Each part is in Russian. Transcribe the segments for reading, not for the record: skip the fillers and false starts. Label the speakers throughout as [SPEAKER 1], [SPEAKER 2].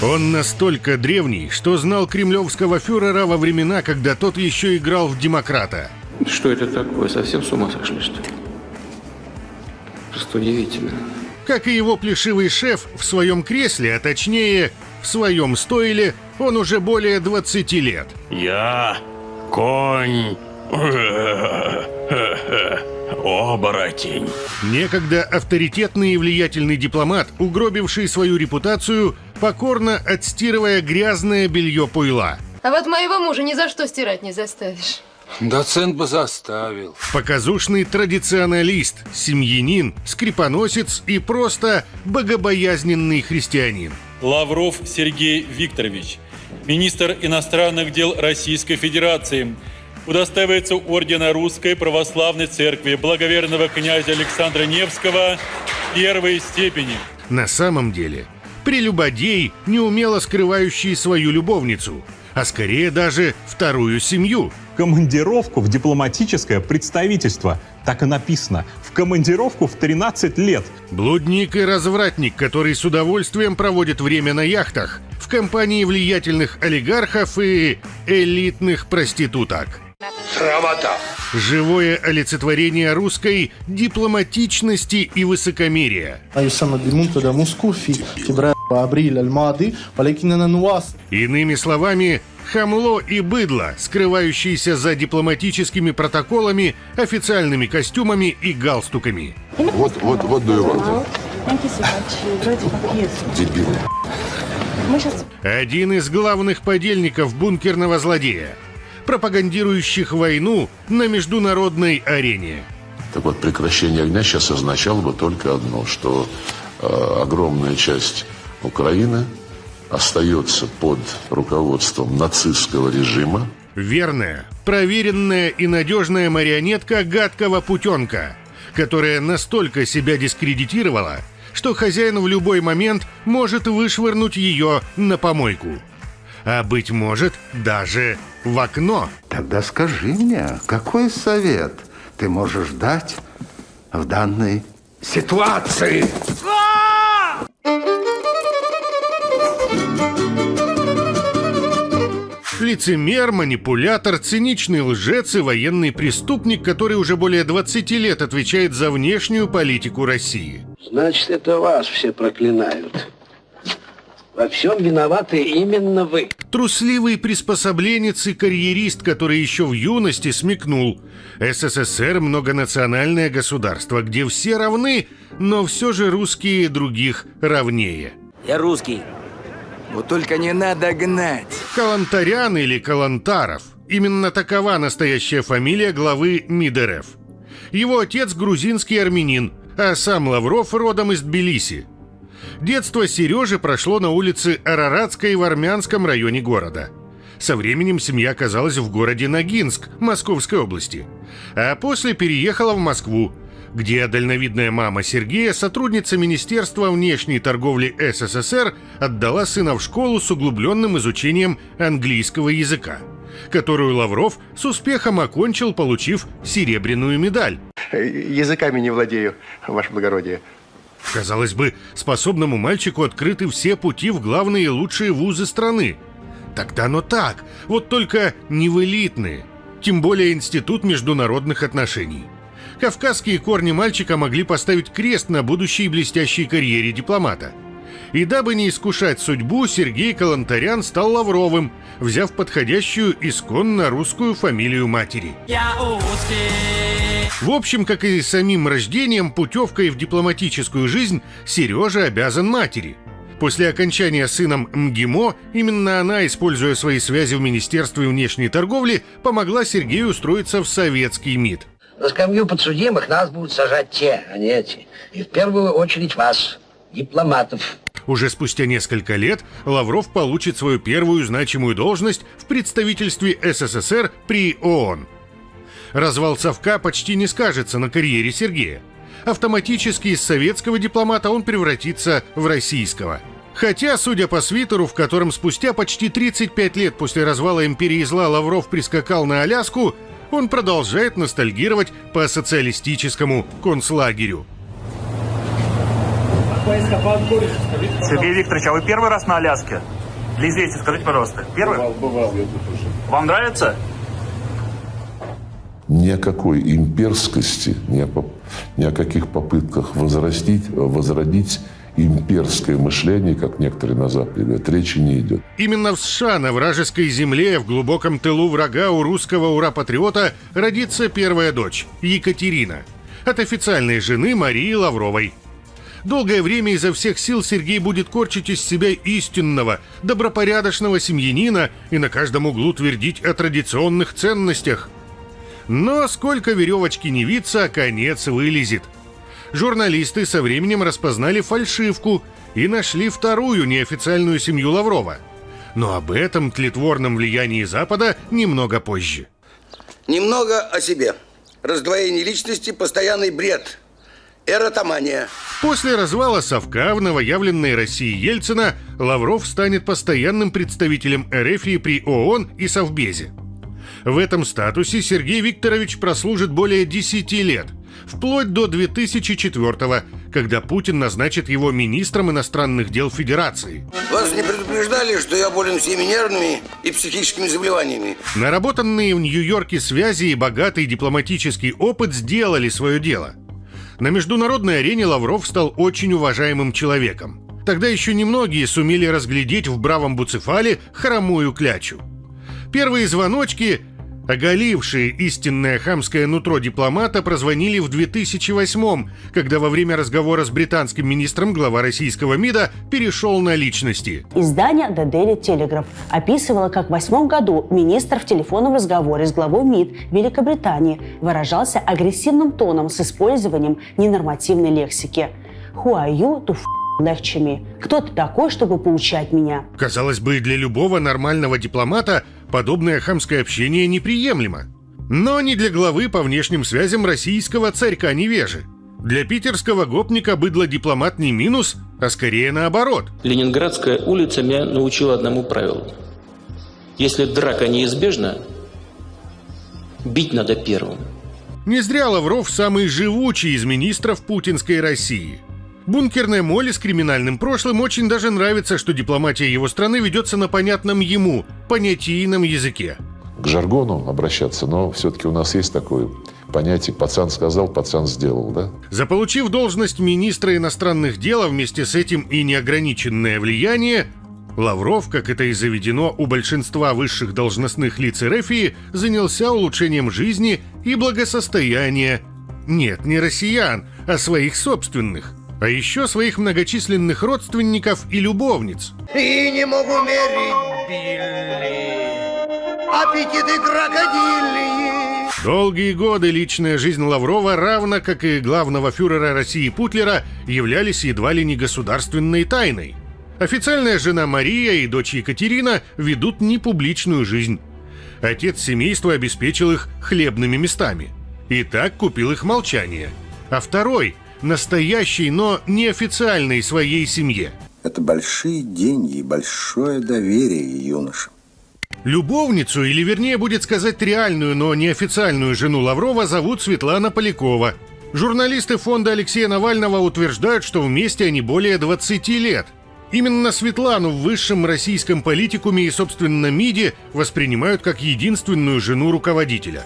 [SPEAKER 1] Он настолько древний, что знал кремлевского фюрера во времена, когда тот еще играл в демократа.
[SPEAKER 2] Что это такое? Совсем с ума сошли, что ли? Просто удивительно.
[SPEAKER 1] Как и его плешивый шеф в своем кресле, а точнее в своем стойле, он уже более 20 лет.
[SPEAKER 3] Я конь оборотень.
[SPEAKER 1] Некогда авторитетный и влиятельный дипломат, угробивший свою репутацию, покорно отстирывая грязное белье пуйла.
[SPEAKER 4] А вот моего мужа ни за что стирать не заставишь.
[SPEAKER 5] Доцент бы заставил.
[SPEAKER 1] Показушный традиционалист, семьянин, скрипоносец и просто богобоязненный христианин.
[SPEAKER 6] Лавров Сергей Викторович, министр иностранных дел Российской Федерации, удостаивается ордена Русской Православной Церкви благоверного князя Александра Невского первой степени.
[SPEAKER 1] На самом деле, прелюбодей, неумело скрывающий свою любовницу, а скорее даже вторую семью.
[SPEAKER 7] Командировку в дипломатическое представительство. Так и написано. В командировку в 13 лет.
[SPEAKER 1] Блудник и развратник, который с удовольствием проводит время на яхтах, в компании влиятельных олигархов и элитных проституток.
[SPEAKER 5] Срамота.
[SPEAKER 1] Живое олицетворение русской дипломатичности и высокомерия. Иными словами, хамло и быдло, скрывающиеся за дипломатическими протоколами, официальными костюмами и галстуками.
[SPEAKER 8] Вот do you want? Дебил.
[SPEAKER 1] Один из главных подельников бункерного злодея, пропагандирующих войну на международной арене.
[SPEAKER 8] Так вот, прекращение огня сейчас означало бы только одно, что огромная часть Украины остается под руководством нацистского режима.
[SPEAKER 1] Верная, проверенная и надежная марионетка гадкого путенка, которая настолько себя дискредитировала, что хозяин в любой момент может вышвырнуть ее на помойку. А быть может, даже в окно.
[SPEAKER 9] Тогда скажи мне, какой совет ты можешь дать в данной
[SPEAKER 5] Ситуации.
[SPEAKER 1] Лицемер, манипулятор, циничный лжец и военный преступник, который уже более 20 лет отвечает за внешнюю политику России.
[SPEAKER 10] Значит, это вас все проклинают. Во всем виноваты именно вы.
[SPEAKER 1] Трусливый приспособленец и карьерист, который еще в юности смекнул. СССР – многонациональное государство, где все равны, но все же русские других равнее.
[SPEAKER 11] Я русский.
[SPEAKER 5] Вот только не надо гнать.
[SPEAKER 1] Калантарян или Калантаров – именно такова настоящая фамилия главы МИД РФ. Его отец – грузинский армянин, а сам Лавров родом из Тбилиси. Детство Сережи прошло на улице Араратской в Армянском районе города. Со временем семья оказалась в городе Ногинск Московской области, а после переехала в Москву, где дальновидная мама Сергея, сотрудница Министерства внешней торговли СССР, отдала сына в школу с углубленным изучением английского языка, которую Лавров с успехом окончил, получив серебряную медаль.
[SPEAKER 12] Языками не владею, ваше благородие.
[SPEAKER 1] Казалось бы, способному мальчику открыты все пути в главные и лучшие вузы страны. Так-то оно так, вот только не в элитные, тем более Институт международных отношений. Кавказские корни мальчика могли поставить крест на будущей блестящей карьере дипломата. И дабы не искушать судьбу, Сергей Калантарян стал Лавровым, взяв подходящую исконно русскую фамилию матери. В общем, как и самим рождением, путевкой в дипломатическую жизнь Сережа обязан матери. После окончания сыном МГИМО, именно она, используя свои связи в Министерстве внешней торговли, помогла Сергею устроиться в советский МИД.
[SPEAKER 10] На скамью подсудимых нас будут сажать те, а не эти. И в первую очередь вас, дипломатов.
[SPEAKER 1] Уже спустя несколько лет Лавров получит свою первую значимую должность в представительстве СССР при ООН. Развал совка почти не скажется на карьере Сергея. Автоматически из советского дипломата он превратится в российского. Хотя, судя по свитеру, в котором спустя почти 35 лет после развала империи зла Лавров прискакал на Аляску, он продолжает ностальгировать по социалистическому концлагерю.
[SPEAKER 11] Сергей Викторович, а вы первый раз на Аляске? Для известия скажите, пожалуйста. Первый? Бывал, я тут уже. Вам нравится?
[SPEAKER 8] Ни о какой имперскости, ни о каких попытках возродить имперское мышление, как некоторые на Западе говорят, речи не идет.
[SPEAKER 1] Именно в США, на вражеской земле, в глубоком тылу врага у русского ура-патриота родится первая дочь, Екатерина, от официальной жены Марии Лавровой. Долгое время изо всех сил Сергей будет корчить из себя истинного, добропорядочного семьянина и на каждом углу твердить о традиционных ценностях. Но сколько веревочки не виться, конец вылезет. Журналисты со временем распознали фальшивку и нашли вторую неофициальную семью Лаврова. Но об этом тлетворном влиянии Запада немного позже.
[SPEAKER 10] Немного о себе. Раздвоение личности, постоянный бред. Эротомания.
[SPEAKER 1] После развала Совка в новоявленной России Ельцина Лавров станет постоянным представителем РФ при ООН и Совбезе. В этом статусе Сергей Викторович прослужит более 10 лет, вплоть до 2004-го, когда Путин назначит его министром иностранных дел Федерации.
[SPEAKER 10] Вас не предупреждали, что я болен всеми нервными и психическими заболеваниями?
[SPEAKER 1] Наработанные в Нью-Йорке связи и богатый дипломатический опыт сделали свое дело. На международной арене Лавров стал очень уважаемым человеком. Тогда еще немногие сумели разглядеть в бравом Буцефале хромую клячу. Первые звоночки, оголившие истинное хамское нутро дипломата, прозвонили в 2008-м, когда во время разговора с британским министром глава российского МИДа перешел на личности.
[SPEAKER 13] Издание The Daily Telegraph описывало, как в 2008 году министр в телефонном разговоре с главой МИД Великобритании выражался агрессивным тоном с использованием ненормативной лексики. «Who are you to lecture me?» «Кто ты такой, чтобы поучать меня?»
[SPEAKER 1] Казалось бы, для любого нормального дипломата подобное хамское общение неприемлемо. Но не для главы по внешним связям российского царька-невежи. Для питерского гопника быдло-дипломат не минус, а скорее наоборот.
[SPEAKER 2] Ленинградская улица меня научила одному правилу. Если драка неизбежна, бить надо первым.
[SPEAKER 1] Не зря Лавров самый живучий из министров путинской России. Бункерной моли с криминальным прошлым очень даже нравится, что дипломатия его страны ведется на понятном ему, понятийном языке.
[SPEAKER 8] К жаргону обращаться, но все-таки у нас есть такое понятие «пацан сказал, пацан сделал», да?
[SPEAKER 1] Заполучив должность министра иностранных дел, а вместе с этим и неограниченное влияние, Лавров, как это и заведено у большинства высших должностных лиц РФ, занялся улучшением жизни и благосостояния. Нет, не россиян, а своих собственных. А еще своих многочисленных родственников и любовниц.
[SPEAKER 10] И не могу мерить Билли, аппетиты крокодильи.
[SPEAKER 1] Долгие годы личная жизнь Лаврова, равно как и главного фюрера России Путлера, являлись едва ли не государственной тайной. Официальная жена Мария и дочь Екатерина ведут непубличную жизнь. Отец семейства обеспечил их хлебными местами. И так купил их молчание. А второй – настоящей, но неофициальной своей семье.
[SPEAKER 14] Это большие деньги и большое доверие юношам.
[SPEAKER 1] Любовницу, или вернее будет сказать реальную, но неофициальную жену Лаврова, зовут Светлана Полякова. Журналисты фонда Алексея Навального утверждают, что вместе они более 20 лет. Именно Светлану в высшем российском политикуме и, собственно, МИДе воспринимают как единственную жену руководителя.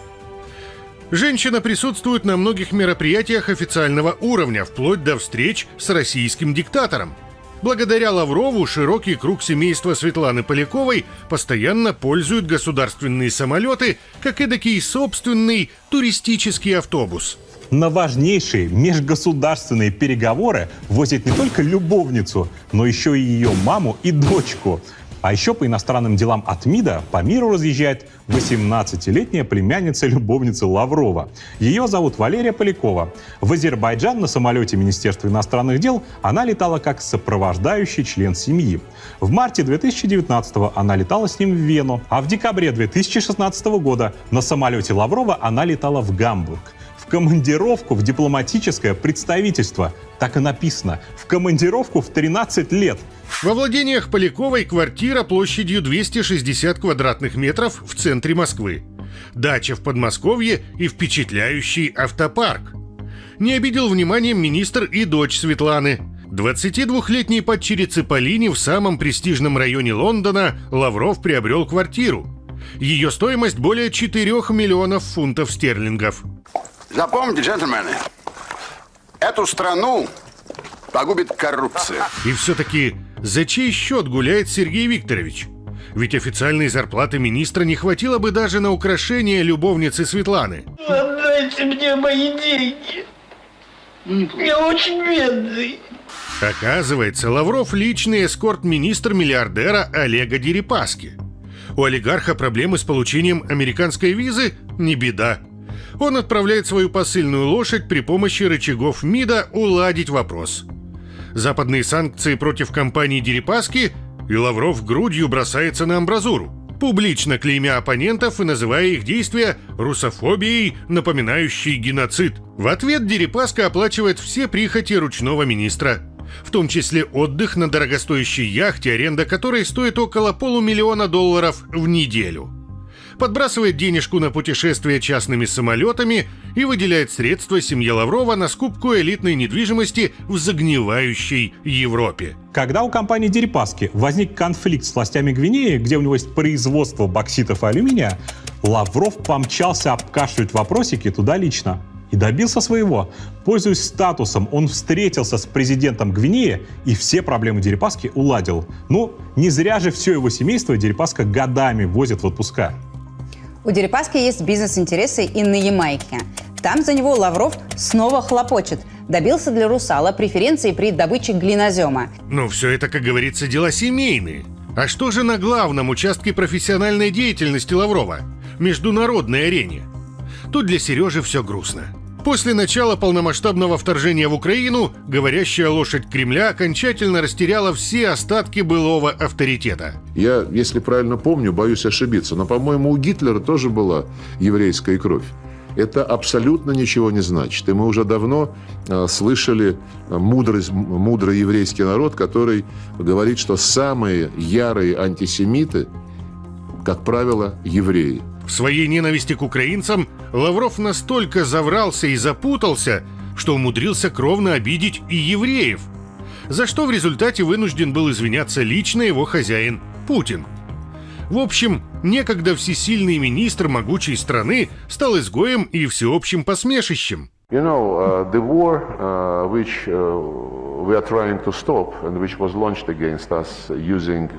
[SPEAKER 1] Женщина присутствует на многих мероприятиях официального уровня, вплоть до встреч с российским диктатором. Благодаря Лаврову широкий круг семейства Светланы Поляковой постоянно пользуют государственные самолеты, как эдакий собственный туристический автобус.
[SPEAKER 7] На важнейшие межгосударственные переговоры возят не только любовницу, но еще и ее маму и дочку. А еще по иностранным делам от МИДа по миру разъезжает 18-летняя племянница любовницы Лаврова. Ее зовут Валерия Полякова. В Азербайджан на самолете Министерства иностранных дел она летала как сопровождающий член семьи. В марте 2019-го она летала с ним в Вену, а в декабре 2016 года на самолете Лаврова она летала в Гамбург. В командировку в дипломатическое представительство. Так и написано. В командировку в 13 лет.
[SPEAKER 1] Во владениях Поляковой квартира площадью 260 квадратных метров в центре Москвы. Дача в Подмосковье и впечатляющий автопарк. Не обидел вниманием министр и дочь Светланы. 22-летней падчерице Полине в самом престижном районе Лондона Лавров приобрел квартиру. Ее стоимость более 4 миллионов фунтов стерлингов.
[SPEAKER 15] Запомните, джентльмены, эту страну погубит коррупция.
[SPEAKER 1] И все-таки за чей счет гуляет Сергей Викторович? Ведь официальной зарплаты министра не хватило бы даже на украшение любовницы Светланы.
[SPEAKER 16] Отдайте мне мои деньги. Я очень бедный.
[SPEAKER 1] Оказывается, Лавров – личный эскорт-министр-миллиардера Олега Дерипаски. У олигарха проблемы с получением американской визы – не беда. Он отправляет свою посыльную лошадь при помощи рычагов МИДа уладить вопрос. Западные санкции против компании Дерипаски, и Лавров грудью бросается на амбразуру, публично клеймя оппонентов и называя их действия русофобией, напоминающей геноцид. В ответ Дерипаска оплачивает все прихоти ручного министра, в том числе отдых на дорогостоящей яхте, аренда которой стоит около $500 000 в неделю. Подбрасывает денежку на путешествия частными самолетами и выделяет средства семье Лаврова на скупку элитной недвижимости в загнивающей Европе.
[SPEAKER 7] Когда у компании Дерипаски возник конфликт с властями Гвинеи, где у него есть производство бокситов и алюминия, Лавров помчался обкашливать вопросики туда лично. И добился своего. Пользуясь статусом, он встретился с президентом Гвинеи и все проблемы Дерипаски уладил. Ну, не зря же все его семейство Дерипаска годами возит в отпуска.
[SPEAKER 17] У Дерипаски есть бизнес-интересы и на Ямайке. Там за него Лавров снова хлопочет. Добился для «Русала» преференции при добыче глинозема.
[SPEAKER 1] Ну, все это, как говорится, дела семейные. А что же на главном участке профессиональной деятельности Лаврова – международной арене? Тут для Сережи все грустно. После начала полномасштабного вторжения в Украину говорящая лошадь Кремля окончательно растеряла все остатки былого авторитета.
[SPEAKER 8] Я, если правильно помню, боюсь ошибиться, но, по-моему, у Гитлера тоже была еврейская кровь. Это абсолютно ничего не значит. И мы уже давно слышали мудрый еврейский народ, который говорит, что самые ярые антисемиты, как правило, евреи.
[SPEAKER 1] В своей ненависти к украинцам Лавров настолько заврался и запутался, что умудрился кровно обидеть и евреев, за что в результате вынужден был извиняться лично его хозяин Путин. В общем, некогда всесильный министр могучей страны стал изгоем и всеобщим посмешищем.
[SPEAKER 8] You know, the war which we are trying to stop and which was launched against us using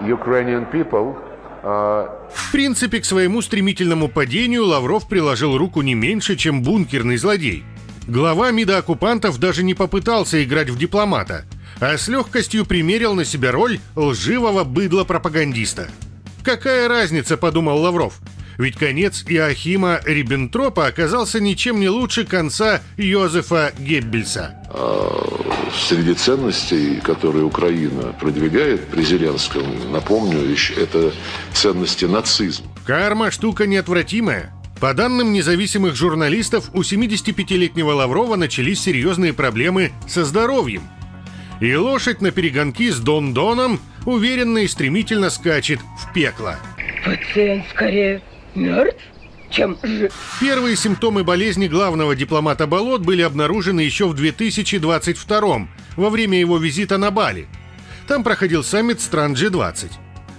[SPEAKER 8] Ukrainian people.
[SPEAKER 1] В принципе, к своему стремительному падению Лавров приложил руку не меньше, чем бункерный злодей. Глава МИДа оккупантов даже не попытался играть в дипломата, а с легкостью примерил на себя роль лживого быдла-пропагандиста. «Какая разница», — подумал Лавров, ведь конец Иоахима Риббентропа оказался ничем не лучше конца Йозефа Геббельса.
[SPEAKER 8] Среди ценностей, которые Украина продвигает при Зеленском, напомню, это ценности нацизма.
[SPEAKER 1] Карма – штука неотвратимая. По данным независимых журналистов, у 75-летнего Лаврова начались серьезные проблемы со здоровьем. И лошадь на перегонки с Дон Доном уверенно и стремительно скачет в пекло.
[SPEAKER 16] Пациент скорее мертв, чем жив.
[SPEAKER 1] Первые симптомы болезни главного дипломата болот были обнаружены еще в 2022-м, во время его визита на Бали. Там проходил саммит стран G20.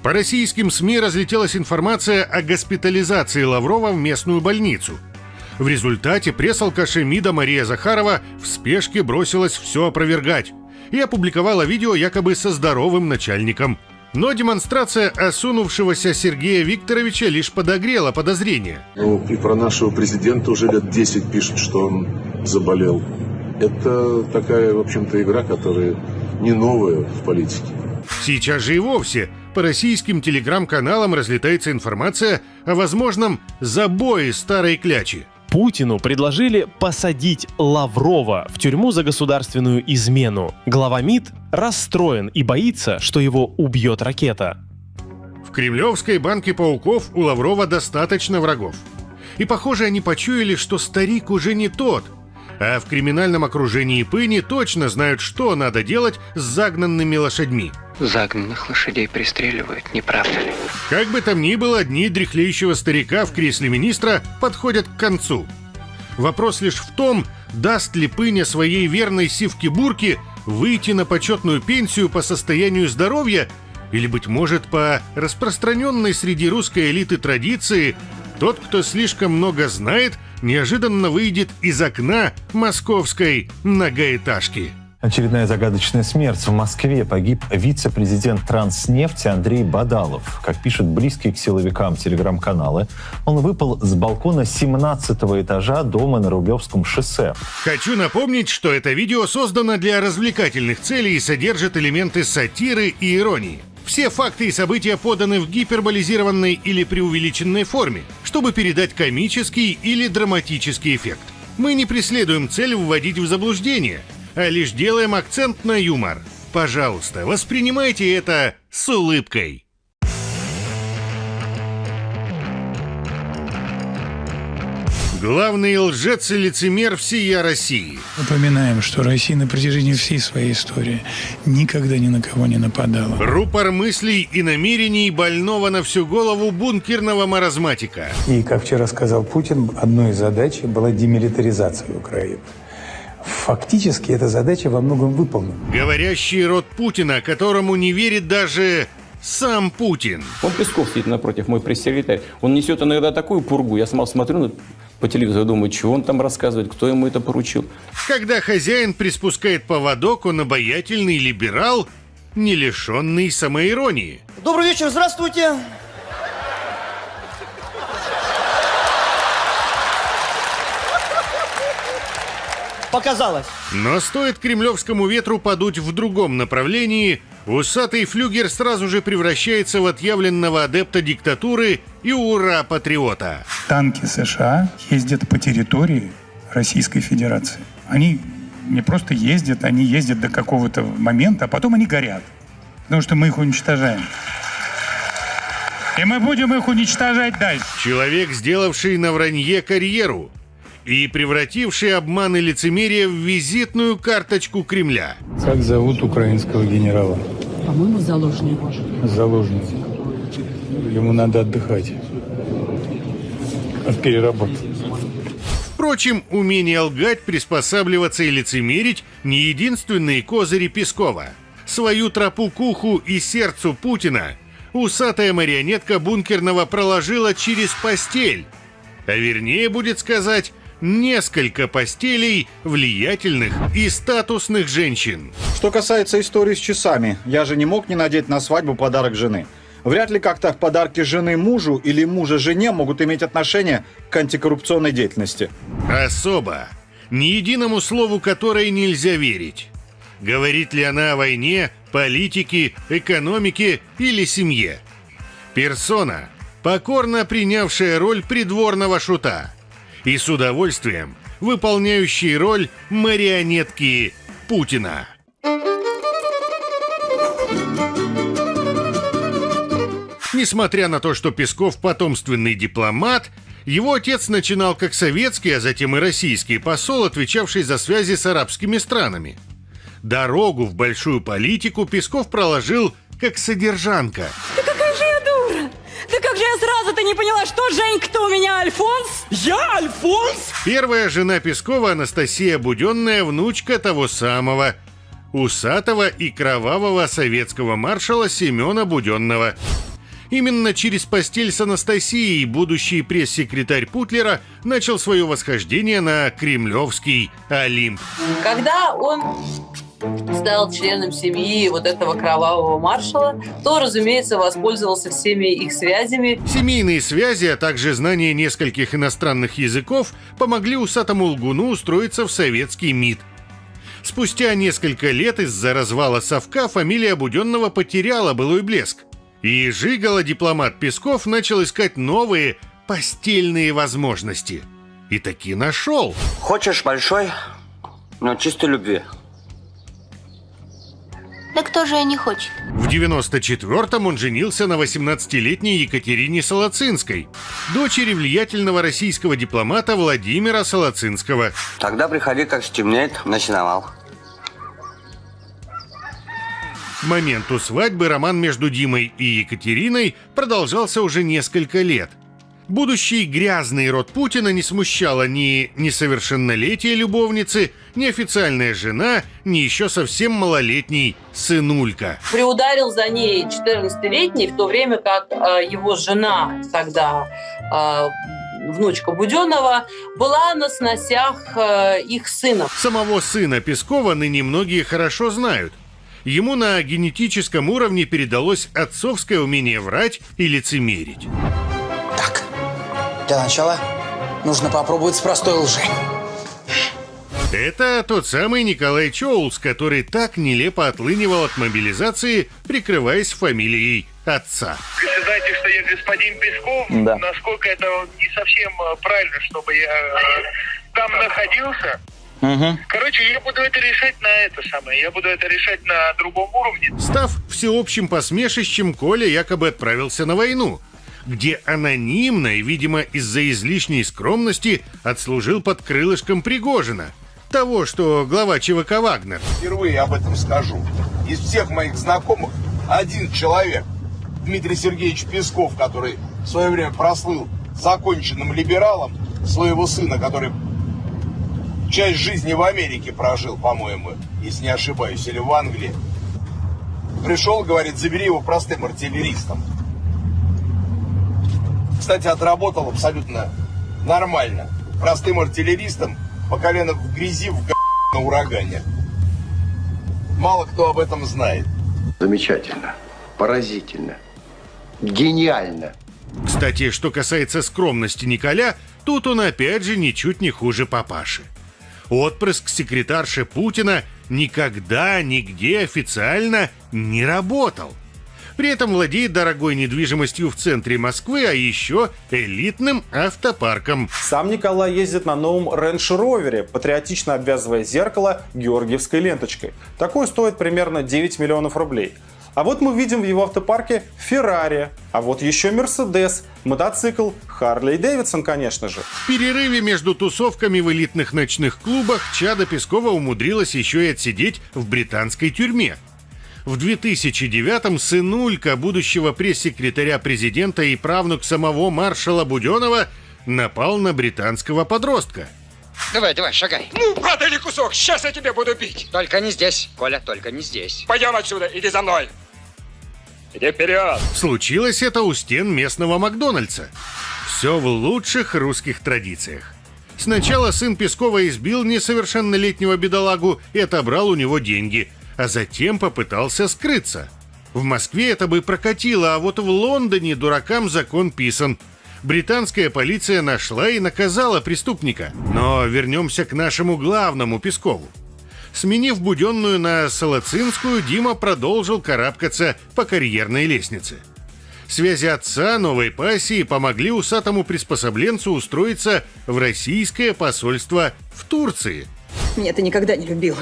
[SPEAKER 1] По российским СМИ разлетелась информация о госпитализации Лаврова в местную больницу. В результате пресс-алкаше МИДа Мария Захарова в спешке бросилась все опровергать и опубликовала видео якобы со здоровым начальником. Но демонстрация осунувшегося Сергея Викторовича лишь подогрела подозрения.
[SPEAKER 8] Ну, и про нашего президента уже лет 10 пишут, что он заболел. Это такая, в общем-то, игра, которая не новая в политике.
[SPEAKER 1] Сейчас же и вовсе по российским телеграм-каналам разлетается информация о возможном забое старой клячи.
[SPEAKER 18] Путину предложили посадить Лаврова в тюрьму за государственную измену. Глава МИД расстроен и боится, что его убьет ракета.
[SPEAKER 1] В кремлевской банке пауков у Лаврова достаточно врагов. И, похоже, они почуяли, что старик уже не тот. А в криминальном окружении Пыни точно знают, что надо делать с загнанными лошадьми.
[SPEAKER 19] Загнанных лошадей пристреливают, не правда ли?
[SPEAKER 1] Как бы там ни было, дни дряхлеющего старика в кресле министра подходят к концу. Вопрос лишь в том, даст ли Пыня своей верной сивке-бурке выйти на почетную пенсию по состоянию здоровья, или, быть может, по распространенной среди русской элиты традиции, тот, кто слишком много знает, неожиданно выйдет из окна московской многоэтажки.
[SPEAKER 20] Очередная загадочная смерть. В Москве погиб вице-президент Транснефти Андрей Бадалов. Как пишут близкие к силовикам телеграм-каналы, он выпал с балкона 17-го этажа дома на Рублевском шоссе.
[SPEAKER 1] Хочу напомнить, что это видео создано для развлекательных целей и содержит элементы сатиры и иронии. Все факты и события поданы в гиперболизированной или преувеличенной форме, чтобы передать комический или драматический эффект. Мы не преследуем цель вводить в заблуждение, а лишь делаем акцент на юмор. Пожалуйста, воспринимайте это с улыбкой. Главный лжец и лицемер всея России.
[SPEAKER 21] Напоминаем, что Россия на протяжении всей своей истории никогда ни на кого не нападала.
[SPEAKER 1] Рупор мыслей и намерений больного на всю голову бункерного маразматика.
[SPEAKER 21] И, как вчера сказал Путин, одной из задач была демилитаризация Украины. Фактически эта задача во многом выполнена.
[SPEAKER 1] Говорящий рот Путина, которому не верит даже сам Путин.
[SPEAKER 2] Он Песков сидит напротив, мой пресс-секретарь. Он несет иногда такую пургу. Я сам смотрю по телевизору, думаю, чего он там рассказывает, кто ему это поручил.
[SPEAKER 1] Когда хозяин приспускает поводок, он обаятельный либерал, не лишенный самоиронии.
[SPEAKER 22] Добрый вечер, здравствуйте. Показалось.
[SPEAKER 1] Но стоит кремлевскому ветру подуть в другом направлении, усатый флюгер сразу же превращается в отъявленного адепта диктатуры и ура-патриота.
[SPEAKER 21] Танки США ездят по территории Российской Федерации. Они не просто ездят, они ездят до какого-то момента, а потом они горят. Потому что мы их уничтожаем. И мы будем их уничтожать дальше.
[SPEAKER 1] Человек, сделавший на вранье карьеру и превративший обман и лицемерие в визитную карточку Кремля.
[SPEAKER 21] Как зовут украинского генерала?
[SPEAKER 23] По-моему, Заложный.
[SPEAKER 21] Заложный. Ему надо отдыхать. От переработки.
[SPEAKER 1] Впрочем, умение лгать, приспосабливаться и лицемерить – не единственные козыри Пескова. Свою тропу к уху и сердцу Путина усатая марионетка бункерного проложила через постель. А вернее, будет сказать, несколько постелей влиятельных и статусных женщин.
[SPEAKER 24] Что касается истории с часами, я же не мог не надеть на свадьбу подарок жены. Вряд ли как-то подарки жены мужу или мужа жене могут иметь отношение к антикоррупционной деятельности.
[SPEAKER 1] Особо. Ни единому слову которой нельзя верить. Говорит ли она о войне, политике, экономике или семье? Персона, покорно принявшая роль придворного шута и с удовольствием выполняющий роль марионетки Путина. Несмотря на то, что Песков потомственный дипломат, его отец начинал как советский, а затем и российский посол, отвечавший за связи с арабскими странами. Дорогу в большую политику Песков проложил как содержанка.
[SPEAKER 23] Да какая же я дура! Да как же я сразу-то не поняла, что Женька-то у меня Альфонс? Я Альфонс?
[SPEAKER 1] Первая жена Пескова, Анастасия Буденная, внучка того самого усатого и кровавого советского маршала Семена Буденного. Именно через постель с Анастасией будущий пресс-секретарь Путлера начал свое восхождение на кремлевский Олимп.
[SPEAKER 25] Когда он стал членом семьи вот этого кровавого маршала, то, разумеется, воспользовался всеми их связями.
[SPEAKER 1] Семейные связи, а также знание нескольких иностранных языков помогли усатому лгуну устроиться в советский МИД. Спустя несколько лет из-за развала совка фамилия Буденного потеряла былой блеск. И жигало-дипломат Песков начал искать новые постельные возможности. И таки нашел.
[SPEAKER 26] Хочешь большой, но чистой любви?
[SPEAKER 4] Да кто же не хочет?
[SPEAKER 1] В 94-м он женился на 18-летней Екатерине Солоцинской, дочери влиятельного российского дипломата Владимира Солоцинского.
[SPEAKER 26] Тогда приходи, как стемнеет, на сеновал.
[SPEAKER 1] К моменту свадьбы роман между Димой и Екатериной продолжался уже несколько лет. Будущий грязный род Путина не смущало ни несовершеннолетие любовницы, ни официальная жена, ни еще совсем малолетний сынулька.
[SPEAKER 25] Приударил за ней 14-летний, в то время как его жена тогда, внучка Буденова, была на сносях их сына.
[SPEAKER 1] Самого сына Пескова ныне многие хорошо знают. Ему на генетическом уровне передалось отцовское умение врать и лицемерить.
[SPEAKER 3] Для начала нужно попробовать с простой лжи.
[SPEAKER 1] Это тот самый Николай Чоулс, который так нелепо отлынивал от мобилизации, прикрываясь фамилией отца.
[SPEAKER 5] Вы знаете, что я господин Песков,
[SPEAKER 1] Да.
[SPEAKER 5] насколько это не совсем правильно, чтобы я там находился. Короче, я буду это решать я буду это решать на другом уровне.
[SPEAKER 1] Став всеобщим посмешищем, Коля якобы отправился на войну, где анонимно и, видимо, из-за излишней скромности отслужил под крылышком Пригожина, того, что глава ЧВК «Вагнер».
[SPEAKER 6] Впервые об этом скажу. Из всех моих знакомых один человек, Дмитрий Сергеевич Песков, который в свое время прослыл законченным либералом, своего сына, который часть жизни в Америке прожил, по-моему, если не ошибаюсь, или в Англии, пришел, говорит, забери его простым артиллеристом. Кстати, отработал абсолютно нормально. Простым артиллеристом по колено в грязи, на урагане. Мало кто об этом знает.
[SPEAKER 9] Замечательно, поразительно, гениально.
[SPEAKER 1] Кстати, что касается скромности Николя, тут он опять же ничуть не хуже папаши. Отпрыск секретарши Путина никогда нигде официально не работал. При этом владеет дорогой недвижимостью в центре Москвы, а еще элитным автопарком.
[SPEAKER 11] Сам Николай ездит на новом Range Rover, патриотично обвязывая зеркало георгиевской ленточкой. Такой стоит примерно 9 миллионов рублей. А вот мы видим в его автопарке Феррари, а вот еще Мерседес, мотоцикл, Харли Дэвидсон, конечно же.
[SPEAKER 1] В перерыве между тусовками в элитных ночных клубах чадо Пескова умудрилась еще и отсидеть в британской тюрьме. В 2009-м сынулька будущего пресс-секретаря президента и правнук самого маршала Буденова напал на британского подростка.
[SPEAKER 12] Давай, шагай.
[SPEAKER 27] Ну, продали кусок, сейчас я тебя буду бить.
[SPEAKER 12] Только не здесь, Коля, только не здесь.
[SPEAKER 27] Пойдем отсюда, иди за мной. Иди вперед.
[SPEAKER 1] Случилось это у стен местного Макдональдса. Все в лучших русских традициях. Сначала сын Пескова избил несовершеннолетнего бедолагу и отобрал у него деньги, а затем попытался скрыться. В Москве это бы прокатило, а вот в Лондоне дуракам закон писан. Британская полиция нашла и наказала преступника. Но вернемся к нашему главному Пескову. Сменив Буденную на Солоцинскую, Дима продолжил карабкаться по карьерной лестнице. Связи отца новой пассии помогли усатому приспособленцу устроиться в российское посольство в Турции.
[SPEAKER 16] Меня ты никогда не любил.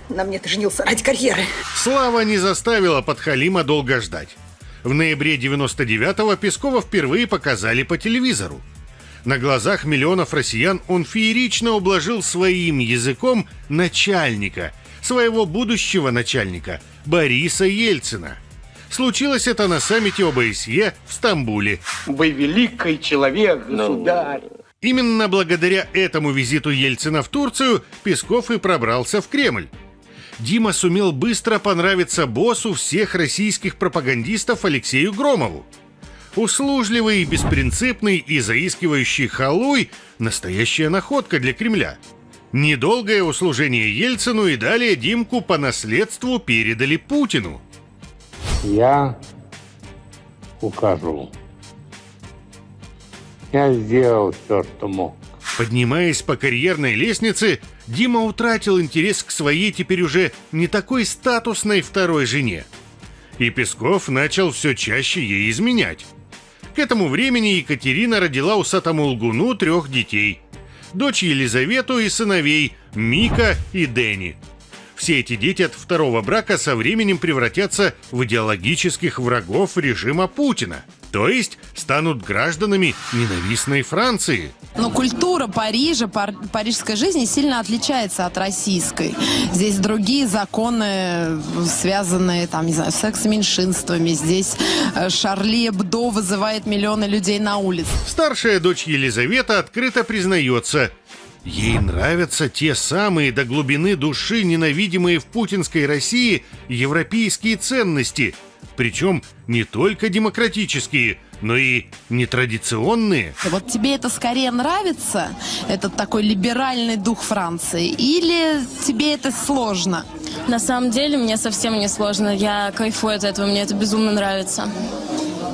[SPEAKER 16] На мне ты женился ради карьеры.
[SPEAKER 1] Слава не заставила подхалима долго ждать. В ноябре 99-го Пескова впервые показали по телевизору. На глазах миллионов россиян он феерично ублажил своим языком начальника, своего будущего начальника, Бориса Ельцина. Случилось это на саммите ОБСЕ в Стамбуле.
[SPEAKER 27] Вы великий человек, государь.
[SPEAKER 1] Именно благодаря этому визиту Ельцина в Турцию Песков и пробрался в Кремль. Дима сумел быстро понравиться боссу всех российских пропагандистов Алексею Громову. Услужливый, беспринципный и заискивающий халуй – настоящая находка для Кремля. Недолгое услужение Ельцину и далее Димку по наследству передали Путину.
[SPEAKER 28] Я укажу. Я сделал все, что мог.
[SPEAKER 1] Поднимаясь по карьерной лестнице, Дима утратил интерес к своей теперь уже не такой статусной второй жене. И Песков начал все чаще ей изменять. К этому времени Екатерина родила усатому лгуну 3 детей. Дочь Елизавету и сыновей Мика и Дэнни. Все эти дети от второго брака со временем превратятся в идеологических врагов режима Путина. То есть станут гражданами ненавистной Франции.
[SPEAKER 7] Но культура Парижа, парижской жизни сильно отличается от российской. Здесь другие законы, связанные, там, не знаю, с секс-меньшинствами. Здесь Шарли Эбдо вызывает миллионы людей на улице.
[SPEAKER 1] Старшая дочь Елизавета открыто признается, ей нравятся те самые до глубины души ненавидимые в путинской России европейские ценности, причем не только демократические, но и нетрадиционные.
[SPEAKER 7] Вот тебе это скорее нравится, этот такой либеральный дух Франции, или тебе это сложно?
[SPEAKER 23] На самом деле мне совсем не сложно. Я кайфую от этого, мне это безумно нравится.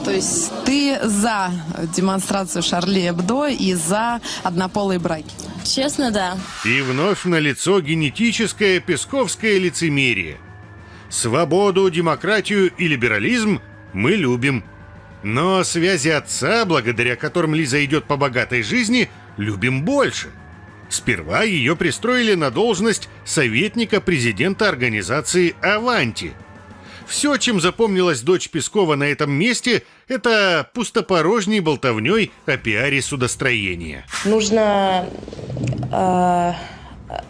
[SPEAKER 7] То есть ты за демонстрацию Шарли Эбдо и за однополые браки?
[SPEAKER 23] Честно, да.
[SPEAKER 1] И вновь налицо генетическое песковское лицемерие. Свободу, демократию и либерализм мы любим. Но связи отца, благодаря которым Лиза идет по богатой жизни, любим больше. Сперва ее пристроили на должность советника президента организации «Аванти». Все, чем запомнилась дочь Пескова на этом месте, это пустопорожней болтовней о пиаре судостроения.
[SPEAKER 23] Нужно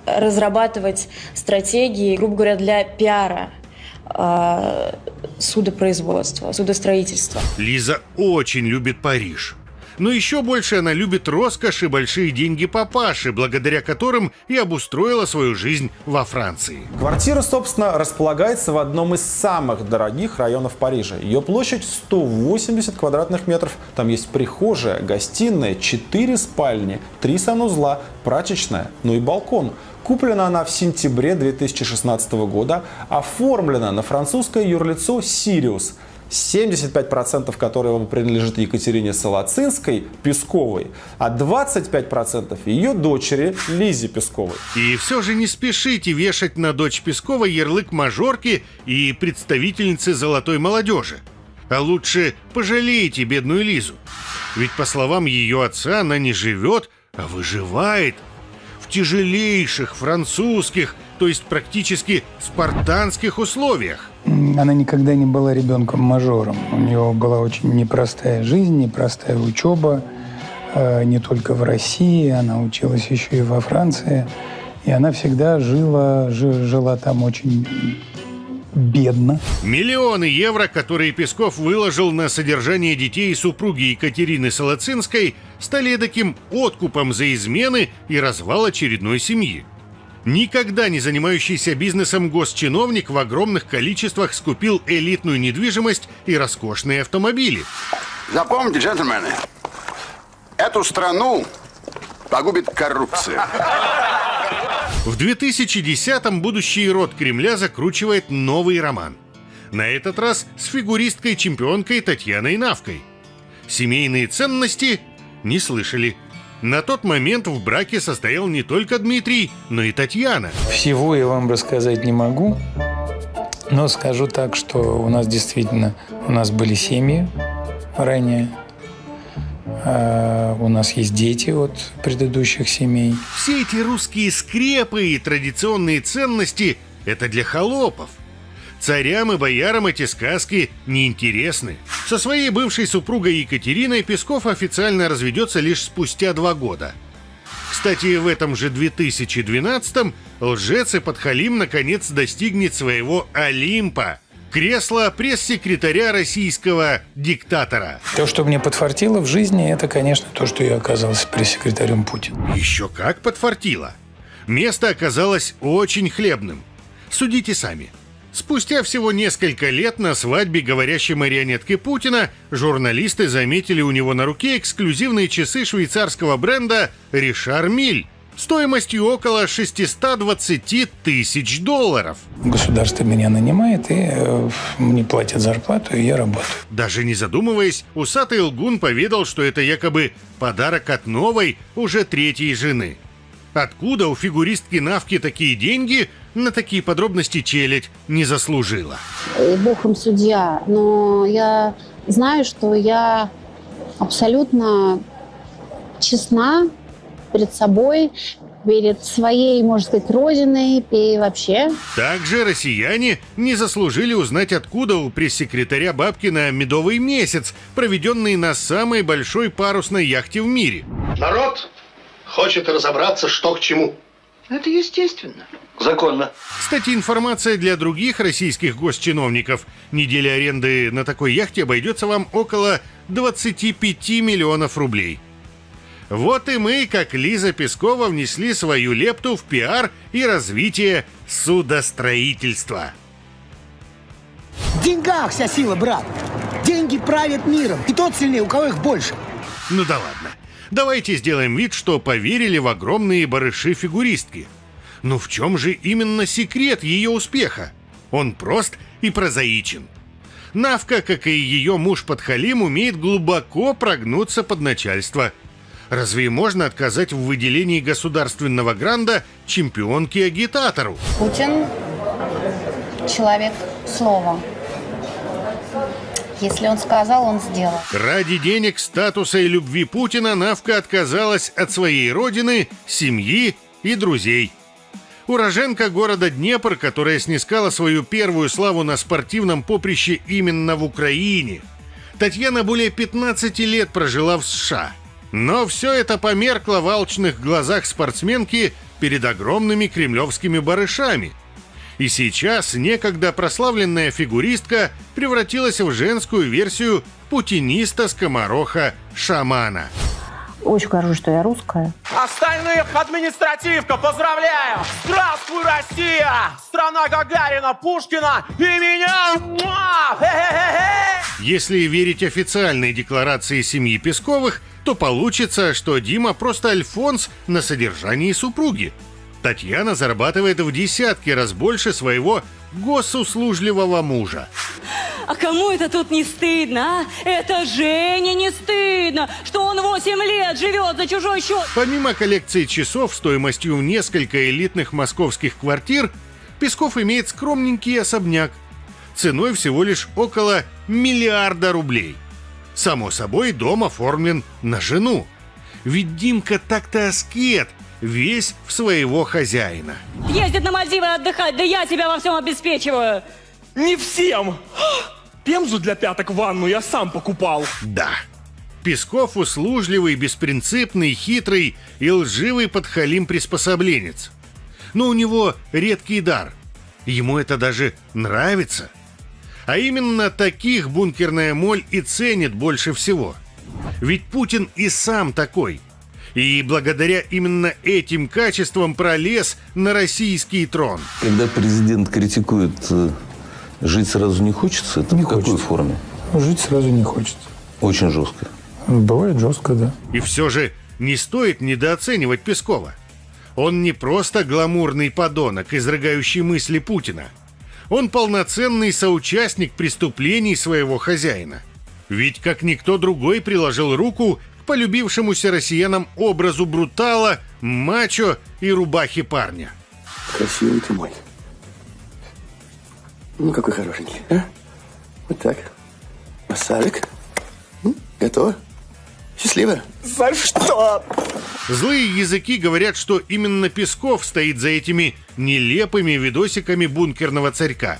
[SPEAKER 23] разрабатывать стратегии, грубо говоря, для пиара судопроизводства, судостроительства.
[SPEAKER 1] Лиза очень любит Париж. Но еще больше она любит роскошь и большие деньги папаши, благодаря которым и обустроила свою жизнь во Франции.
[SPEAKER 11] Квартира, собственно, располагается в одном из самых дорогих районов Парижа. Ее площадь 180 квадратных метров. Там есть прихожая, гостиная, 4 спальни, 3 санузла, прачечная, ну и балкон. Куплена она в сентябре 2016 года, оформлена на французское юрлицо «Сириус», 75% которого принадлежит Екатерине Солоцинской, Песковой, а 25% ее дочери Лизе Песковой.
[SPEAKER 1] И все же не спешите вешать на дочь Пескова ярлык мажорки и представительницы золотой молодежи. А лучше пожалейте бедную Лизу. Ведь, по словам ее отца, она не живет, а выживает в тяжелейших французских, то есть практически спартанских условиях.
[SPEAKER 21] Она никогда не была ребенком-мажором. У нее была очень непростая жизнь, непростая учеба. Не только в России, она училась еще и во Франции. И она всегда жила там очень бедно.
[SPEAKER 1] Миллионы евро, которые Песков выложил на содержание детей и супруги Екатерины Солоцинской, стали таким откупом за измены и развал очередной семьи. Никогда не занимающийся бизнесом госчиновник в огромных количествах скупил элитную недвижимость и роскошные автомобили.
[SPEAKER 8] Запомните, джентльмены, эту страну погубит коррупция.
[SPEAKER 1] В 2010-м будущий род Кремля закручивает новый роман. На этот раз с фигуристкой-чемпионкой Татьяной Навкой. Семейные ценности не слышали. На тот момент в браке состоял не только Дмитрий, но и Татьяна.
[SPEAKER 21] Всего я вам рассказать не могу, но скажу так, что у нас действительно были семьи ранее. У нас есть дети от предыдущих семей.
[SPEAKER 1] Все эти русские скрепы и традиционные ценности – это для холопов. Царям и боярам эти сказки неинтересны. Со своей бывшей супругой Екатериной Песков официально разведется лишь спустя 2 года. Кстати, в этом же 2012-м лжец и подхалим наконец достигнет своего Олимпа – кресла пресс-секретаря российского диктатора.
[SPEAKER 21] То, что мне подфартило в жизни, это, конечно, то, что я оказался пресс-секретарем Путина.
[SPEAKER 1] Еще как подфартило. Место оказалось очень хлебным. Судите сами. Спустя всего несколько лет на свадьбе говорящей марионетки Путина журналисты заметили у него на руке эксклюзивные часы швейцарского бренда «Ришар Миль» стоимостью около $620 тысяч.
[SPEAKER 21] Государство меня нанимает, и мне платят зарплату, и я работаю.
[SPEAKER 1] Даже не задумываясь, усатый лгун поведал, что это якобы подарок от новой, уже 3-й жены. Откуда у фигуристки Навки такие деньги, на такие подробности челядь не заслужила.
[SPEAKER 10] Бог им судья, но я знаю, что я абсолютно честна перед собой перед своей, можно сказать, родиной и вообще.
[SPEAKER 1] Также россияне не заслужили узнать, откуда у пресс-секретаря Бабкина медовый месяц, проведенный на самой большой парусной яхте в мире.
[SPEAKER 2] Народ хочет разобраться, что к чему. Это естественно. Законно.
[SPEAKER 1] Кстати, информация для других российских госчиновников. Неделя аренды на такой яхте обойдется вам около 25 миллионов рублей. Вот и мы, как Лиза Пескова, внесли свою лепту в пиар и развитие судостроительства.
[SPEAKER 13] В деньгах вся сила, брат. Деньги правят миром, и тот сильнее, у кого их больше.
[SPEAKER 1] Ну да ладно. Давайте сделаем вид, что поверили в огромные барыши фигуристки. Но в чем же именно секрет ее успеха? Он прост и прозаичен. Навка, как и ее муж Подхалим, умеет глубоко прогнуться под начальство. Разве можно отказать в выделении государственного гранта чемпионке-агитатору?
[SPEAKER 10] Путин – человек слова. Если он сказал, он сделал.
[SPEAKER 1] Ради денег, статуса и любви Путина Навка отказалась от своей родины, семьи и друзей. Уроженка города Днепр, которая снискала свою первую славу на спортивном поприще именно в Украине. Татьяна более 15 лет прожила в США. Но все это померкло в алчных глазах спортсменки перед огромными кремлевскими барышами. И сейчас некогда прославленная фигуристка превратилась в женскую версию путиниста-скомороха-шамана.
[SPEAKER 10] Очень горжусь, что я русская.
[SPEAKER 14] Остальных административка, поздравляю! Здравствуй, Россия! Страна Гагарина, Пушкина и меня!
[SPEAKER 1] Если верить официальной декларации семьи Песковых, то получится, что Дима просто альфонс на содержании супруги. Татьяна зарабатывает в десятки раз больше своего госуслужливого мужа.
[SPEAKER 23] А кому это тут не стыдно, а? Это Жене не стыдно, что он 8 лет живет за чужой счет.
[SPEAKER 1] Помимо коллекции часов стоимостью в несколько элитных московских квартир, Песков имеет скромненький особняк ценой всего лишь около 1 миллиарда рублей. Само собой, дом оформлен на жену. Ведь Димка так-то аскет, весь в своего хозяина.
[SPEAKER 23] Ездит на Мальдивы отдыхать, да я тебя во всем обеспечиваю.
[SPEAKER 14] Не всем! Пемзу для пяток в ванну я сам покупал.
[SPEAKER 1] Да. Песков услужливый, беспринципный, хитрый и лживый подхалим-приспособленец. Но у него редкий дар. Ему это даже нравится. А именно таких бункерная моль и ценит больше всего. Ведь Путин и сам такой. И благодаря именно этим качествам пролез на российский трон.
[SPEAKER 15] Когда президент критикует, жить сразу не хочется? Это в какой форме?
[SPEAKER 21] Жить сразу не хочется.
[SPEAKER 15] Очень жестко.
[SPEAKER 21] Бывает жестко, да.
[SPEAKER 1] И все же не стоит недооценивать Пескова. Он не просто гламурный подонок, изрыгающий мысли Путина. Он полноценный соучастник преступлений своего хозяина. Ведь как никто другой приложил руку к полюбившемуся россиянам образу брутала, мачо и рубахи парня.
[SPEAKER 9] Красивый ты мой. Ну, какой хорошенький, а? Вот так. Красавик. Готово? Счастливо?
[SPEAKER 14] За что?
[SPEAKER 1] Злые языки говорят, что именно Песков стоит за этими нелепыми видосиками бункерного царька.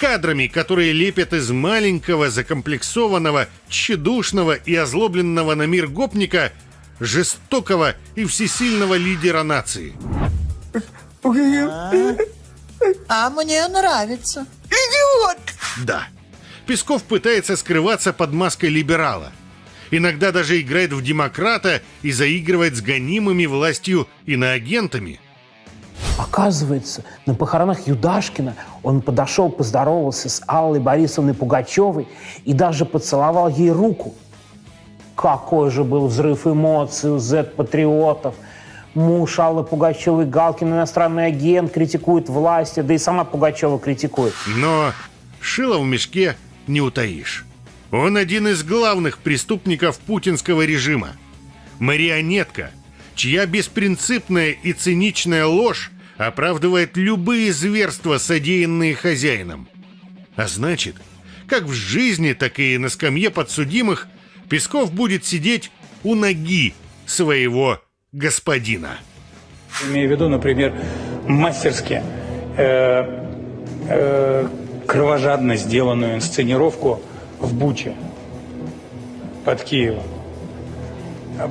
[SPEAKER 1] Кадрами, которые лепят из маленького, закомплексованного, тщедушного и озлобленного на мир гопника жестокого и всесильного лидера нации.
[SPEAKER 13] А мне нравится.
[SPEAKER 14] Идиот!
[SPEAKER 1] Да, Песков пытается скрываться под маской либерала. Иногда даже играет в демократа и заигрывает с гонимыми властью иноагентами.
[SPEAKER 17] Оказывается, на похоронах Юдашкина он подошел, поздоровался с Аллой Борисовной Пугачевой и даже поцеловал ей руку. Какой же был взрыв эмоций у зет-патриотов. Муж Аллы Пугачевой, Галкин, иностранный агент, критикует власти, да и сама Пугачева критикует.
[SPEAKER 1] Но шило в мешке не утаишь. Он один из главных преступников путинского режима. Марионетка, чья беспринципная и циничная ложь оправдывает любые зверства, содеянные хозяином. А значит, как в жизни, так и на скамье подсудимых, Песков будет сидеть у ноги своего господина.
[SPEAKER 21] Имею в виду, например, мастерски кровожадно сделанную инсценировку в Буче под Киевом.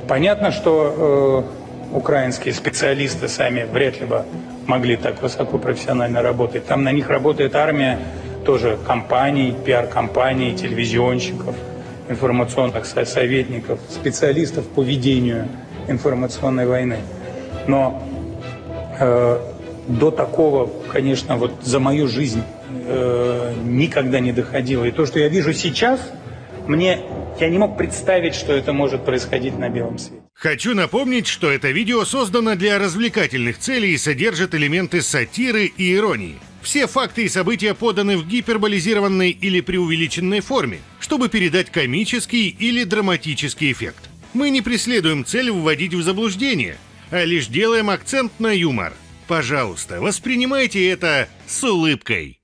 [SPEAKER 21] Понятно, что украинские специалисты сами вряд ли бы могли так высокопрофессионально работать. Там на них работает армия тоже компаний, пиар-компаний, телевизионщиков, информационных советников, специалистов по ведению информационной войны. Но до такого, конечно, вот за мою жизнь никогда не доходило. И то, что я вижу сейчас, я не мог представить, что это может происходить на белом свете.
[SPEAKER 1] Хочу напомнить, что это видео создано для развлекательных целей и содержит элементы сатиры и иронии. Все факты и события поданы в гиперболизированной или преувеличенной форме, чтобы передать комический или драматический эффект. Мы не преследуем цель вводить в заблуждение, а лишь делаем акцент на юмор. Пожалуйста, воспринимайте это с улыбкой.